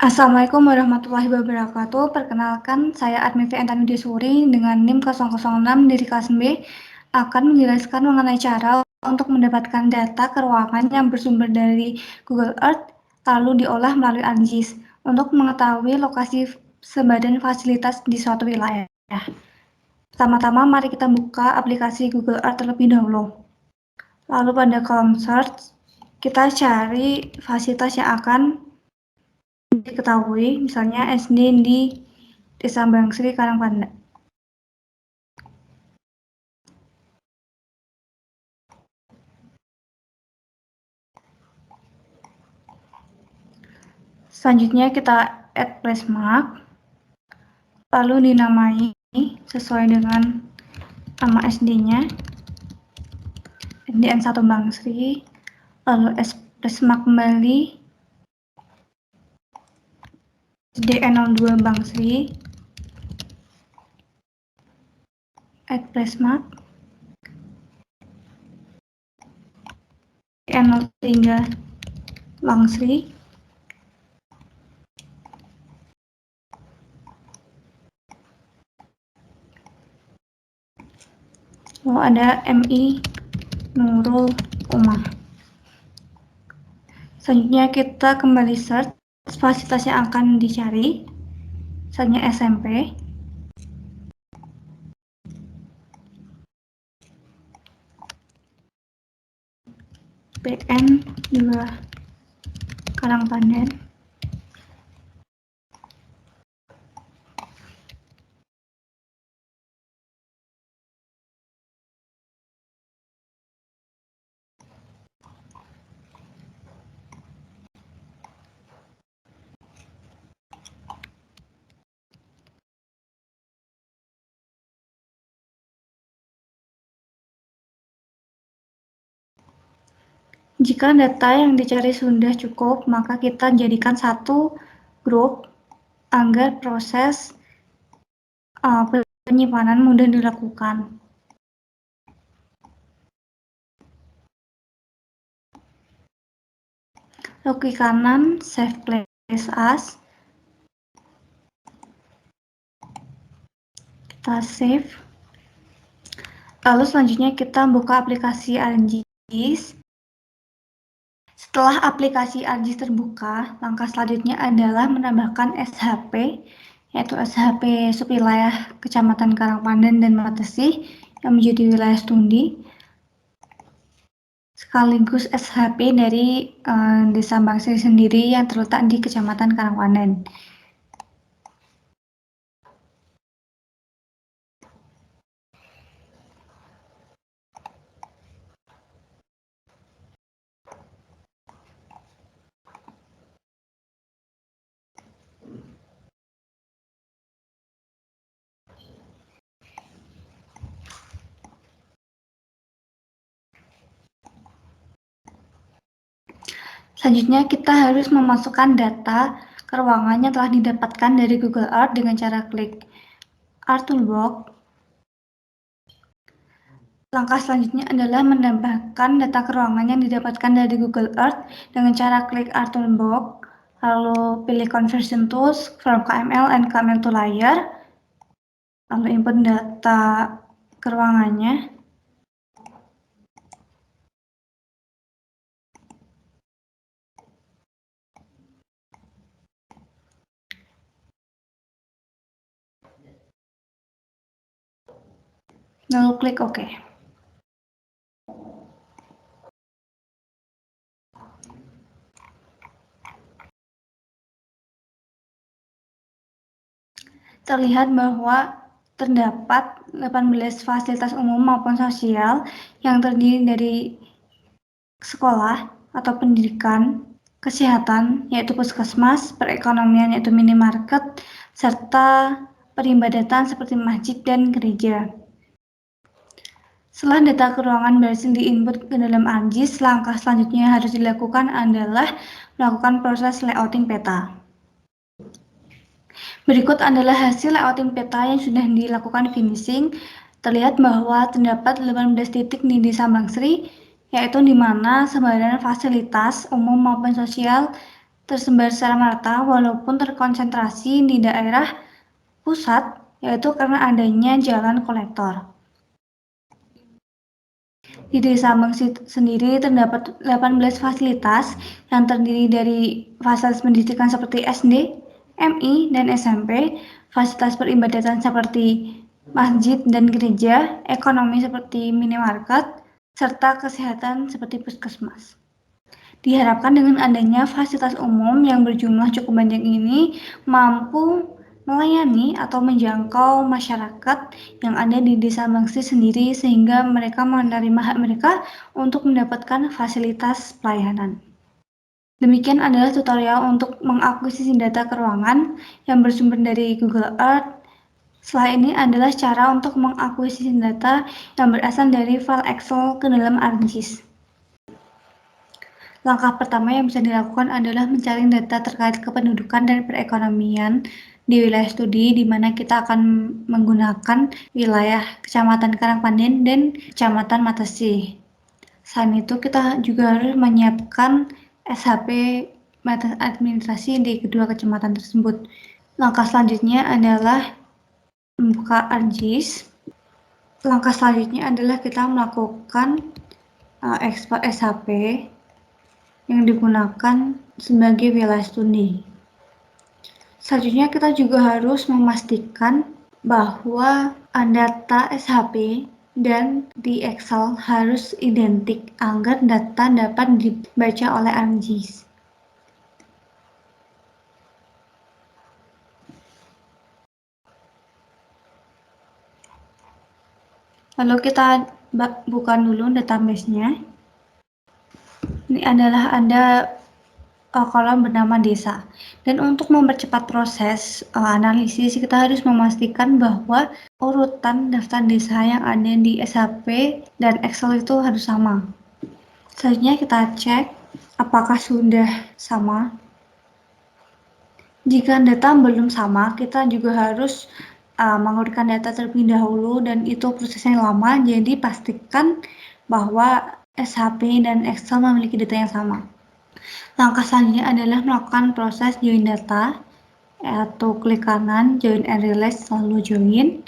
Assalamualaikum warahmatullahi wabarakatuh. Perkenalkan, saya Admifi Antani Desuri dengan NIM 006 dari kelas B akan menjelaskan mengenai cara untuk mendapatkan data keuangan yang bersumber dari Google Earth lalu diolah melalui ArcGIS untuk mengetahui lokasi sebadan fasilitas di suatu wilayah. Pertama-tama mari kita buka aplikasi Google Earth terlebih dahulu. Lalu pada kolom search kita cari fasilitas yang akan diketahui, misalnya SD di Desa Bangsri, Karangpanda. Selanjutnya kita add placemark, lalu dinamai sesuai dengan nama SD-nya, SDN 1 Bangsri, lalu placemark kembali, SDN 02 Bangsri, add placemark, SDN 03 Bangsri, lalu ada MI Nurul Umar. Selanjutnya kita kembali search fasilitas yang akan dicari, misalnya SMP. PN 2 Karangpandan. Jika data yang dicari sudah cukup, maka kita jadikan satu grup agar proses penyimpanan mudah dilakukan. Lalu klik kanan Save Place As. Kita save. Lalu selanjutnya kita buka aplikasi ArcGIS. Setelah aplikasi ArcGIS terbuka, langkah selanjutnya adalah menambahkan SHP, yaitu SHP subwilayah Kecamatan Karangpandan dan Matesi yang menjadi wilayah studi, sekaligus SHP dari Desa Bangsri sendiri yang terletak di Kecamatan Karangpandan. Selanjutnya kita harus memasukkan data ke ruangan yang telah didapatkan dari Google Earth dengan cara klik Earth Toolbox. Langkah selanjutnya adalah menambahkan data ke ruangan yang didapatkan dari Google Earth dengan cara klik Earth Toolbox, lalu pilih Conversion Tools from KML and KML to Layer, lalu input data ke ruangannya. Lalu klik OK. Terlihat bahwa terdapat 18 fasilitas umum maupun sosial yang terdiri dari sekolah atau pendidikan, kesehatan, yaitu puskesmas, perekonomian, yaitu minimarket, serta peribadatan seperti masjid dan gereja. Setelah data keuangan berhasil diinput ke dalam ArcGIS, langkah selanjutnya yang harus dilakukan adalah melakukan proses layouting peta. Berikut adalah hasil layouting peta yang sudah dilakukan finishing. Terlihat bahwa terdapat 18 titik di Desa Bangsri, yaitu di mana sebaran fasilitas umum maupun sosial tersebar secara merata walaupun terkonsentrasi di daerah pusat, yaitu karena adanya jalan kolektor. Di Desa Mangsi sendiri terdapat 18 fasilitas yang terdiri dari fasilitas pendidikan seperti SD, MI, dan SMP, fasilitas peribadatan seperti masjid dan gereja, ekonomi seperti minimarket, serta kesehatan seperti puskesmas. Diharapkan dengan adanya fasilitas umum yang berjumlah cukup banyak ini mampu melayani atau menjangkau masyarakat yang ada di Desa Mangsi sendiri sehingga mereka menerima hak mereka untuk mendapatkan fasilitas pelayanan. Demikian adalah tutorial untuk mengakuisisi data keuangan yang bersumber dari Google Earth. Setelah ini adalah cara untuk mengakuisisi data yang berasal dari file Excel ke dalam ArcGIS. Langkah pertama yang bisa dilakukan adalah mencari data terkait kependudukan dan perekonomian di wilayah studi, di mana kita akan menggunakan wilayah Kecamatan Karangpandan dan Kecamatan Matesi. Selain itu, kita juga harus menyiapkan SHP administrasi di kedua kecamatan tersebut. Langkah selanjutnya adalah membuka ArcGIS. Langkah selanjutnya adalah kita melakukan ekspor SHP yang digunakan sebagai wilayah studi. Selanjutnya kita juga harus memastikan bahwa data SHP dan di Excel harus identik agar data dapat dibaca oleh ArcGIS. Lalu kita buka dulu database-nya. Ini adalah ada kolom bernama desa. Dan untuk mempercepat proses analisis, kita harus memastikan bahwa urutan daftar desa yang ada di SHP dan Excel itu harus sama. Selanjutnya kita cek apakah sudah sama. Jika data belum sama, kita juga harus mengurutkan data terlebih dahulu dan itu prosesnya lama, jadi pastikan bahwa SHP dan Excel memiliki data yang sama. Langkah selanjutnya adalah melakukan proses join data, atau klik kanan, join and release, lalu join.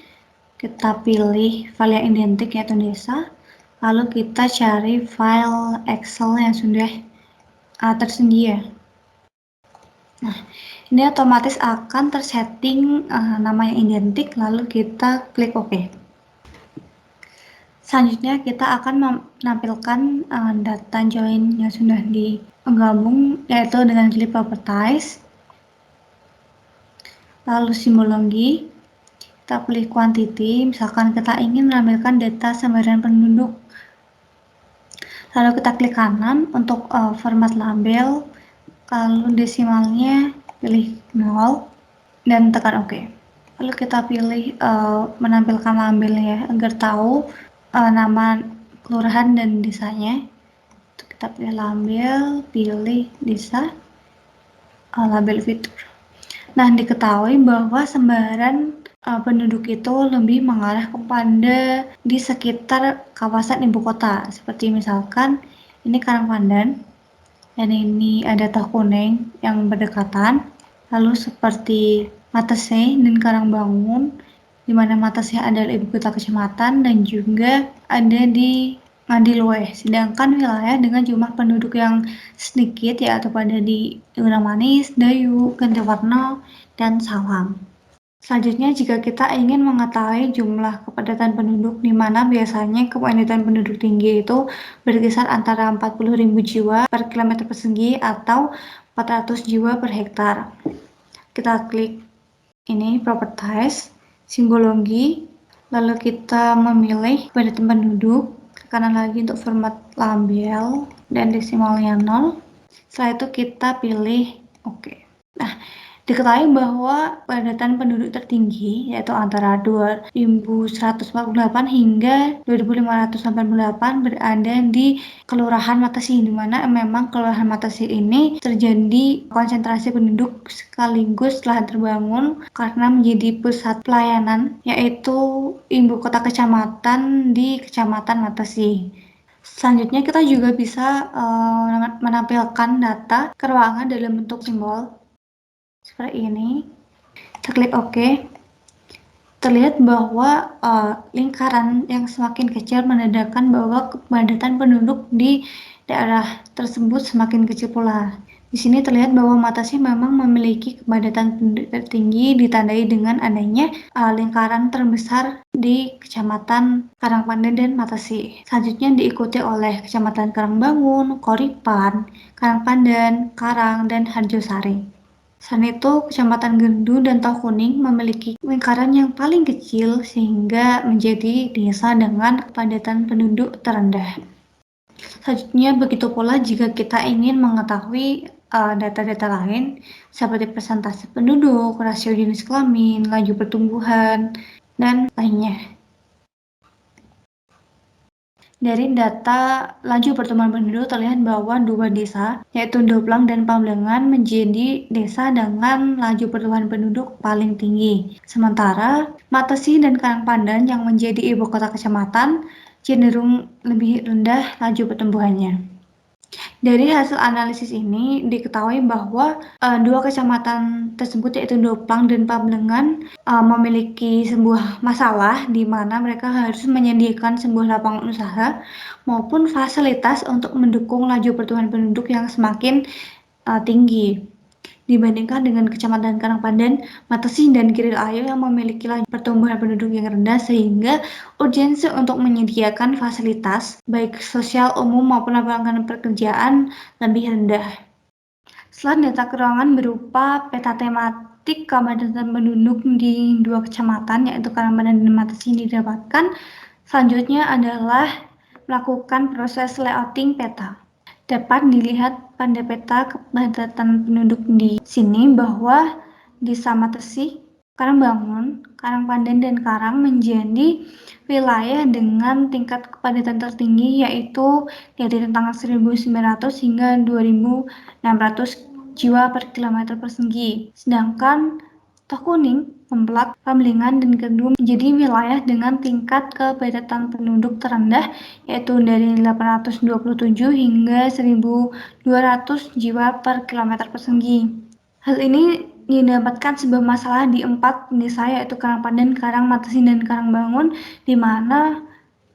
Kita pilih file yang identik yaitu desa, lalu kita cari file Excel yang sudah tersedia. Nah, ini otomatis akan tersetting nama yang identik, lalu kita klik OK. Selanjutnya kita akan menampilkan data join yang sudah digabung, yaitu dengan klik properties, lalu simbologi, kita pilih quantity, misalkan kita ingin menampilkan data sembarangan penduduk, lalu kita klik kanan untuk format label, lalu desimalnya pilih 0 dan tekan OK. Lalu kita pilih menampilkan label ya, agar tahu nama kelurahan dan desanya. Kita pilih label, pilih desa, label fitur. Nah, diketahui bahwa sembaran penduduk itu lebih mengarah kepada di sekitar kawasan ibu kota, seperti misalkan ini Karangpandan dan ini ada Tahkuning yang berdekatan, lalu seperti Matese dan Karangbangun, di mana Matese adalah ibu kota kecamatan dan juga ada di Ngadilueh, sedangkan wilayah dengan jumlah penduduk yang sedikit yaitu pada di Indramanis, Dayu, Gantiwarna, dan Sawang. Selanjutnya, jika kita ingin mengetahui jumlah kepadatan penduduk, di mana biasanya kepadatan penduduk tinggi itu berkisar antara 40.000 jiwa per kilometer persegi atau 400 jiwa per hektar. Kita klik ini properties, simbologi, lalu kita memilih kepadatan penduduk, ke kanan lagi untuk format label dan desimalnya 0. Setelah itu kita pilih OK. Nah, diketahui bahwa kepadatan penduduk tertinggi yaitu antara 2.148 hingga 2.588 berada di Kelurahan Matesi, di mana memang Kelurahan Matesi ini terjadi konsentrasi penduduk sekaligus telah terbangun karena menjadi pusat pelayanan yaitu ibu kota kecamatan di Kecamatan Matesi. Selanjutnya kita juga bisa menampilkan data keuangan dalam bentuk simbol seperti ini. Kita klik OK. Terlihat bahwa lingkaran yang semakin kecil menandakan bahwa kepadatan penduduk di daerah tersebut semakin kecil pula. Di sini terlihat bahwa Matasi memang memiliki kepadatan penduduk tertinggi, ditandai dengan adanya lingkaran terbesar di Kecamatan Karangpandan dan Matasi. Selanjutnya diikuti oleh Kecamatan Karangbangun, Koripan, Karangpandan, Karang, dan Harjosari. Selain itu, Kecamatan Gendu dan Tahukuning memiliki lingkaran yang paling kecil sehingga menjadi desa dengan kepadatan penduduk terendah. Selanjutnya, begitu pula jika kita ingin mengetahui data-data lain seperti persentase penduduk, rasio jenis kelamin, laju pertumbuhan, dan lainnya. Dari data laju pertumbuhan penduduk terlihat bahwa dua desa, yaitu Doplang dan Pamlengan, menjadi desa dengan laju pertumbuhan penduduk paling tinggi. Sementara Matasi dan Karangpandan yang menjadi ibu kota kecamatan cenderung lebih rendah laju pertumbuhannya. Dari hasil analisis ini diketahui bahwa dua kecamatan tersebut yaitu Doplang dan Pamlengan memiliki sebuah masalah di mana mereka harus menyediakan sebuah lapangan usaha maupun fasilitas untuk mendukung laju pertumbuhan penduduk yang semakin tinggi. Dibandingkan dengan Kecamatan Karangpandan, Matasi, dan Kiril Ayu yang memiliki laju pertumbuhan penduduk yang rendah sehingga urgensi untuk menyediakan fasilitas baik sosial umum maupun lapangan pekerjaan lebih rendah. Selain data keuangan berupa peta tematik kepadatan penduduk di dua kecamatan yaitu Karangpandan dan Matasi didapatkan, selanjutnya adalah melakukan proses layouting peta. Dapat dilihat pada peta kepadatan penduduk di sini bahwa Desa Matesi, Karangbangun, Karangpandan, dan Karang menjadi wilayah dengan tingkat kepadatan tertinggi yaitu dari rentang 1.900 hingga 2.600 jiwa per kilometer persegi. Sedangkan Tahukuning, Kemplak, Pamlingan, dan Gendu menjadi wilayah dengan tingkat kepadatan penduduk terendah yaitu dari 827 hingga 1.200 jiwa per kilometer persegi. Hal ini didapatkan sebuah masalah di 4 desa yaitu Karangpandan, Karang, Matasi, dan Karangbangun di mana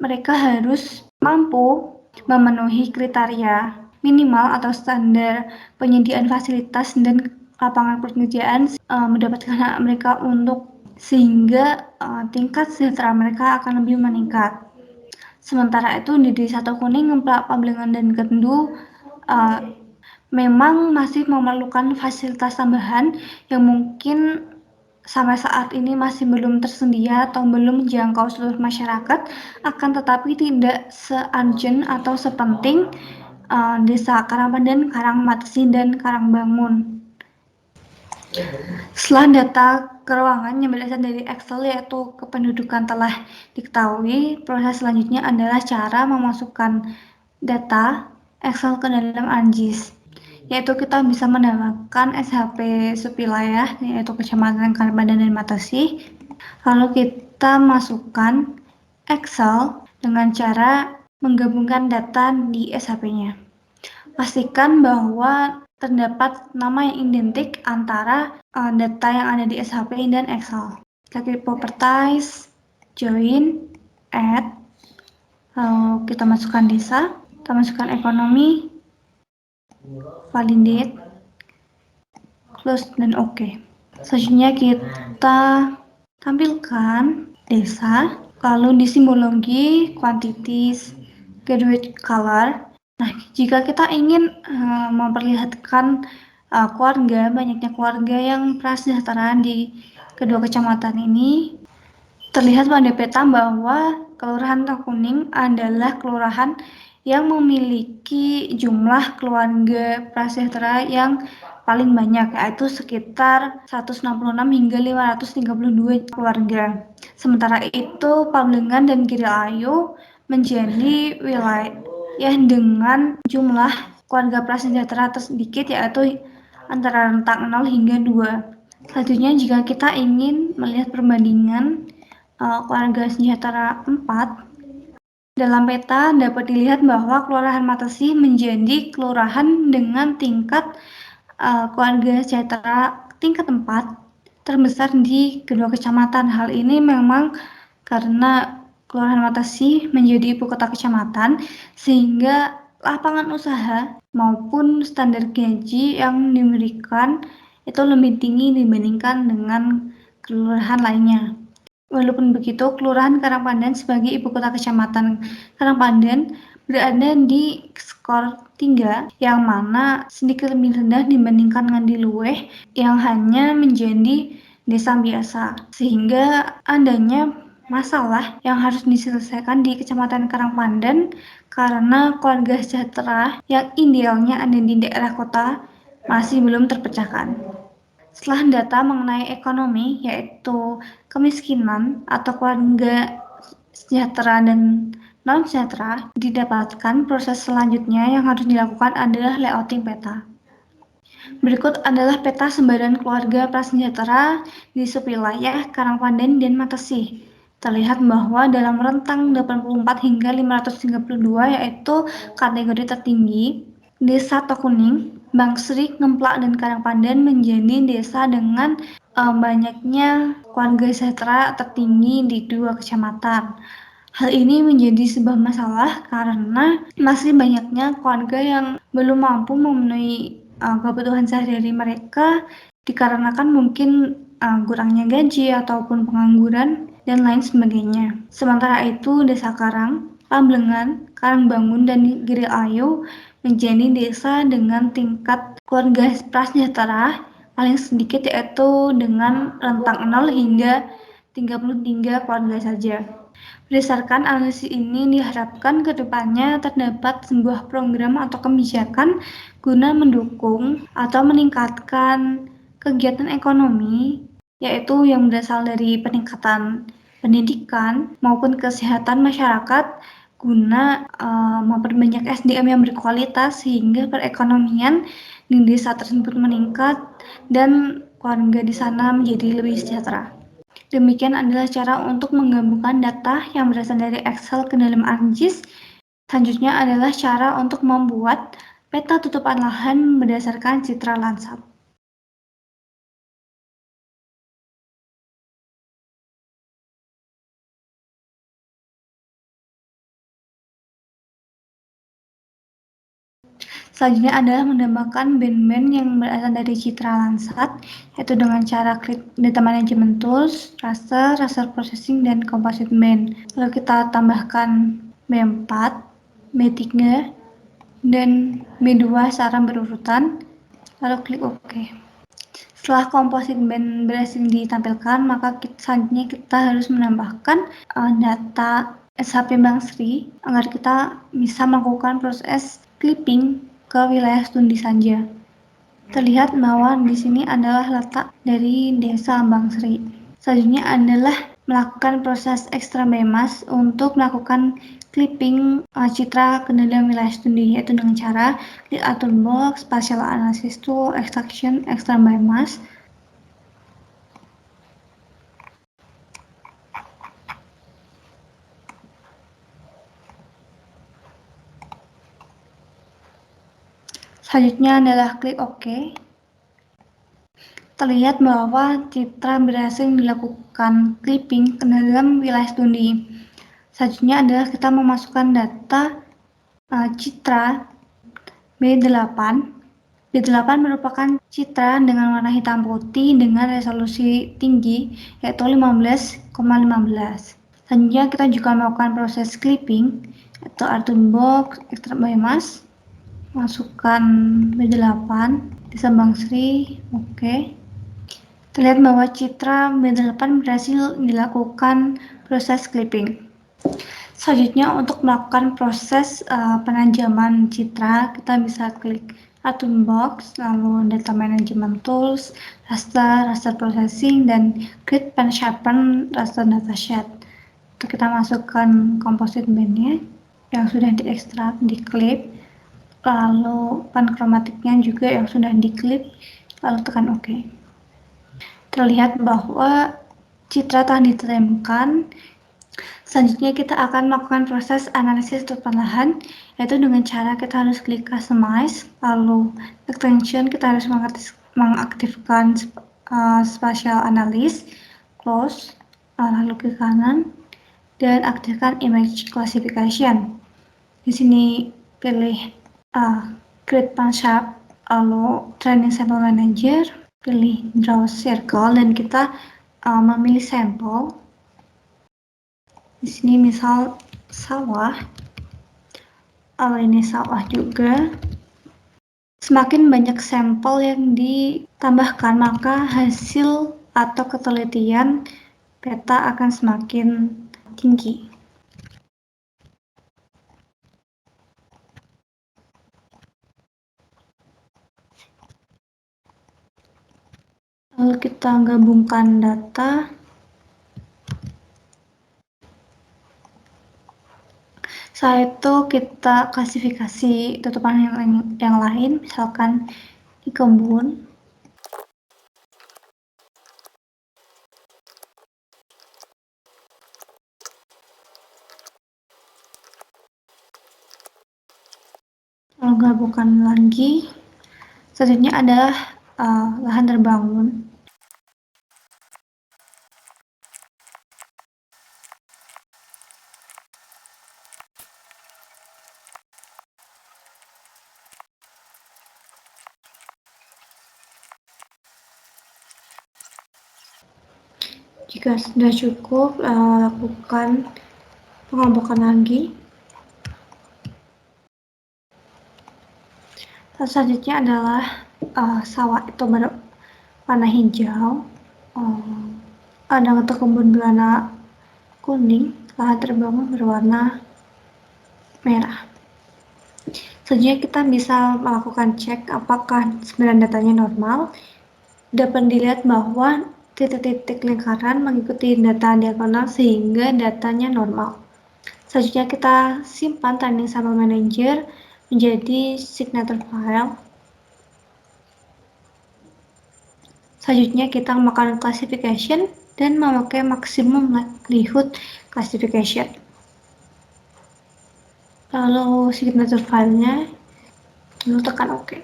mereka harus mampu memenuhi kriteria minimal atau standar penyediaan fasilitas dan lapangan pekerjaan mendapatkan hak mereka untuk sehingga tingkat sejahtera mereka akan lebih meningkat. Sementara itu di Desa Tahukuning, Kemplak, Pamlengan, dan Gendu memang masih memerlukan fasilitas tambahan yang mungkin sampai saat ini masih belum tersedia atau belum menjangkau seluruh masyarakat, akan tetapi tidak se-urgent atau sepenting Desa Karangpandan, Karang, Matasi, dan Karangbangun. Setelah data keuangan yang berasal dari Excel yaitu kependudukan telah diketahui, proses selanjutnya adalah cara memasukkan data Excel ke dalam ArcGIS, yaitu kita bisa menambahkan SHP subwilayah yaitu Kecamatan Karangpandan dan Matasi, lalu kita masukkan Excel dengan cara menggabungkan data di SHP-nya. Pastikan bahwa terdapat nama yang identik antara data yang ada di SHP dan Excel. Kita klik Properties, Join, Add, lalu kita masukkan desa, kita masukkan ekonomi, Validate, Close, dan OK. Selanjutnya kita tampilkan desa, lalu di simbologi, quantities, graduate color. Nah, jika kita ingin memperlihatkan banyaknya keluarga yang prasejahtera di kedua kecamatan ini, terlihat pada peta bahwa Kelurahan Tahukuning adalah kelurahan yang memiliki jumlah keluarga prasejahtera yang paling banyak, yaitu sekitar 166 hingga 532 keluarga. Sementara itu, Pamlengan dan Kiril Ayu menjadi wilayah dengan jumlah keluarga prasejahtera tersedikit yaitu antara rentang 0 hingga 2. Selanjutnya jika kita ingin melihat perbandingan keluarga sejahtera 4 Dalam peta dapat dilihat bahwa Kelurahan Matesi menjadi kelurahan dengan tingkat keluarga sejahtera tingkat 4 terbesar di kedua kecamatan. Hal ini memang karena Kelurahan Matesi menjadi ibu kota kecamatan, sehingga lapangan usaha maupun standar gaji yang diberikan itu lebih tinggi dibandingkan dengan kelurahan lainnya. Walaupun begitu, Kelurahan Karangpandan sebagai ibu kota kecamatan Karangpandan berada di skor 3, yang mana sedikit lebih rendah dibandingkan dengan Diluweh yang hanya menjadi desa biasa, sehingga adanya masalah yang harus diselesaikan di Kecamatan Karangpandan karena keluarga sejahtera yang idealnya ada di daerah kota masih belum terpecahkan. Setelah data mengenai ekonomi, yaitu kemiskinan atau keluarga sejahtera dan non-sejahtera didapatkan, proses selanjutnya yang harus dilakukan adalah layouting peta. Berikut adalah peta sebaran keluarga prasejahtera di subwilayah Karangpandan dan Matesi. Terlihat bahwa dalam rentang 84 hingga 532, yaitu kategori tertinggi, Desa Tokuning, Bangsri, Ngemplak, dan Karangpandan menjadi desa dengan banyaknya keluarga sejahtera tertinggi di dua kecamatan. Hal ini menjadi sebuah masalah karena masih banyaknya keluarga yang belum mampu memenuhi kebutuhan sehari-hari mereka dikarenakan mungkin kurangnya gaji ataupun pengangguran dan lain sebagainya. Sementara itu, Desa Karang, Pamblengan, Karangbangun, dan Giri Ayu menjadi desa dengan tingkat keluarga prasejahtera paling sedikit, yaitu dengan rentang 0 hingga 33 keluarga saja. Berdasarkan analisis ini, diharapkan ke depannya terdapat sebuah program atau kebijakan guna mendukung atau meningkatkan kegiatan ekonomi, yaitu yang berasal dari peningkatan pendidikan maupun kesehatan masyarakat guna memperbanyak SDM yang berkualitas sehingga perekonomian di desa tersebut meningkat dan warga di sana menjadi lebih sejahtera. Demikian adalah cara untuk menggabungkan data yang berasal dari Excel ke dalam ArcGIS. Selanjutnya adalah cara untuk membuat peta tutupan lahan berdasarkan citra Landsat. Selanjutnya adalah menambahkan band-band yang berasal dari citra Landsat, yaitu dengan cara klik Data Management Tools, Raster Processing, dan Composite Band. Lalu kita tambahkan B4, B3, dan B2 secara berurutan, lalu klik OK. Setelah Composite Band berhasil ditampilkan, maka selanjutnya kita harus menambahkan data SHP Bangsri agar kita bisa melakukan proses clipping ke wilayah studi saja. Terlihat bahwa di sini adalah letak dari desa Bangsri. Selanjutnya adalah melakukan proses ekstra BEMAS untuk melakukan clipping citra ke dalam wilayah studi, yaitu dengan cara klik atur box, spatial analysis tool, extraction, extra BEMAS. Selanjutnya adalah klik OK. Terlihat bahwa citra berhasil dilakukan clipping ke dalam wilayah studi. Selanjutnya adalah kita memasukkan data citra B8. B8 merupakan citra dengan warna hitam putih dengan resolusi tinggi, yaitu 15,15. Selanjutnya kita juga melakukan proses clipping atau Artun Box, Extract BEMAS, masukkan B8 di Bangsri, oke. Terlihat bahwa citra B8 berhasil dilakukan proses clipping. Selanjutnya untuk melakukan proses penajaman citra, kita bisa klik Artun Box, lalu Data Management Tools, Raster Processing, dan Create Pen Sharpen Raster Datasheet. Untuk kita masukkan composite band-nya yang sudah diekstrak, diklip, lalu pankromatiknya juga yang sudah diklip, lalu tekan OK. Terlihat bahwa citra telah diterimkan. Selanjutnya kita akan melakukan proses analisis tutupan lahan, yaitu dengan cara kita harus klik customize, lalu extension kita harus mengaktifkan spatial analysis, close, lalu klik kanan, dan aktifkan image classification. Di sini pilih create pan shape, lalu training sample manager, pilih draw circle, dan kita memilih sampel. Di sini misal sawah, ini sawah juga. Semakin banyak sampel yang ditambahkan, maka hasil atau ketelitian peta akan semakin tinggi. Lalu kita gabungkan data. Setelah itu kita klasifikasi tutupan yang lain, misalkan di kebun. Lalu gabungkan lagi. Selanjutnya adalah lahan terbangun. Jika sudah cukup, lakukan pengelompokan lagi. Selanjutnya adalah sawah itu berwarna hijau, untuk kebun berwarna kuning, lahan terbangun berwarna merah. Selanjutnya kita bisa melakukan cek apakah sebenarnya datanya normal. Dapat dilihat bahwa titik-titik lingkaran mengikuti data diagonal sehingga datanya normal. Selanjutnya kita simpan training sample manager menjadi signature file. Selanjutnya kita melakukan classification dan memakai maximum likelihood classification. Lalu signature filenya, lalu tekan OK.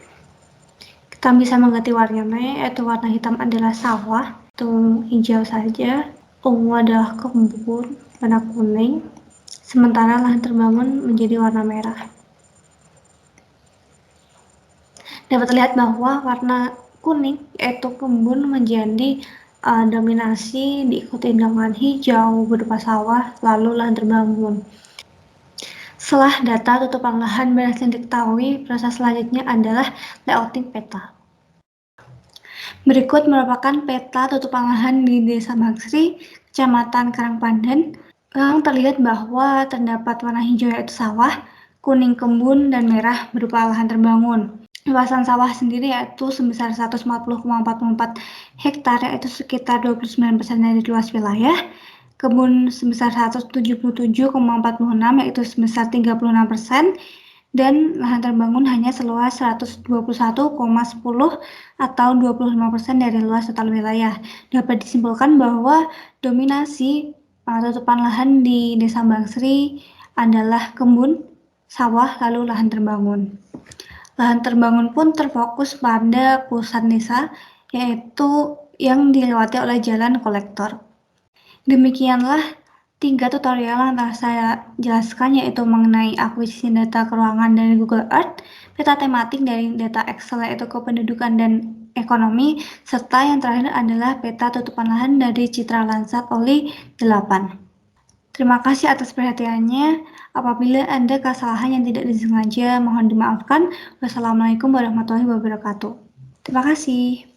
Kita bisa mengganti warnanya, yaitu warna hitam adalah sawah, itu hijau saja, ungu adalah kebun, warna kuning, sementara lahan terbangun menjadi warna merah. Dapat terlihat bahwa warna kuning, yaitu kebun, menjadi dominasi, diikuti dengan hijau berupa sawah, lalu lahan terbangun. Setelah data tutupan lahan berhasil diketahui, proses selanjutnya adalah layouting peta. Berikut merupakan peta tutupan lahan di Desa Bangsri, Kecamatan Karangpandan, yang terlihat bahwa terdapat warna hijau yaitu sawah, kuning kebun, dan merah berupa lahan terbangun. Luasan sawah sendiri yaitu sebesar 140,44 hektar, yaitu sekitar 29% dari luas wilayah. Kebun sebesar 177,46 yaitu sebesar 36%. Dan lahan terbangun hanya seluas 121,10 atau 25% dari luas total wilayah. Dapat disimpulkan bahwa dominasi tutupan lahan di Desa Bangsri adalah kebun, sawah, lalu lahan terbangun. Lahan terbangun pun terfokus pada pusat desa, yaitu yang dilewati oleh jalan kolektor. Demikianlah 3 tutorial yang telah saya jelaskan, yaitu mengenai akuisisi data keuangan dari Google Earth, peta tematik dari data Excel yaitu kependudukan dan ekonomi, serta yang terakhir adalah peta tutupan lahan dari Citra Landsat Oli 8. Terima kasih atas perhatiannya. Apabila ada kesalahan yang tidak disengaja, mohon dimaafkan. Wassalamualaikum warahmatullahi wabarakatuh. Terima kasih.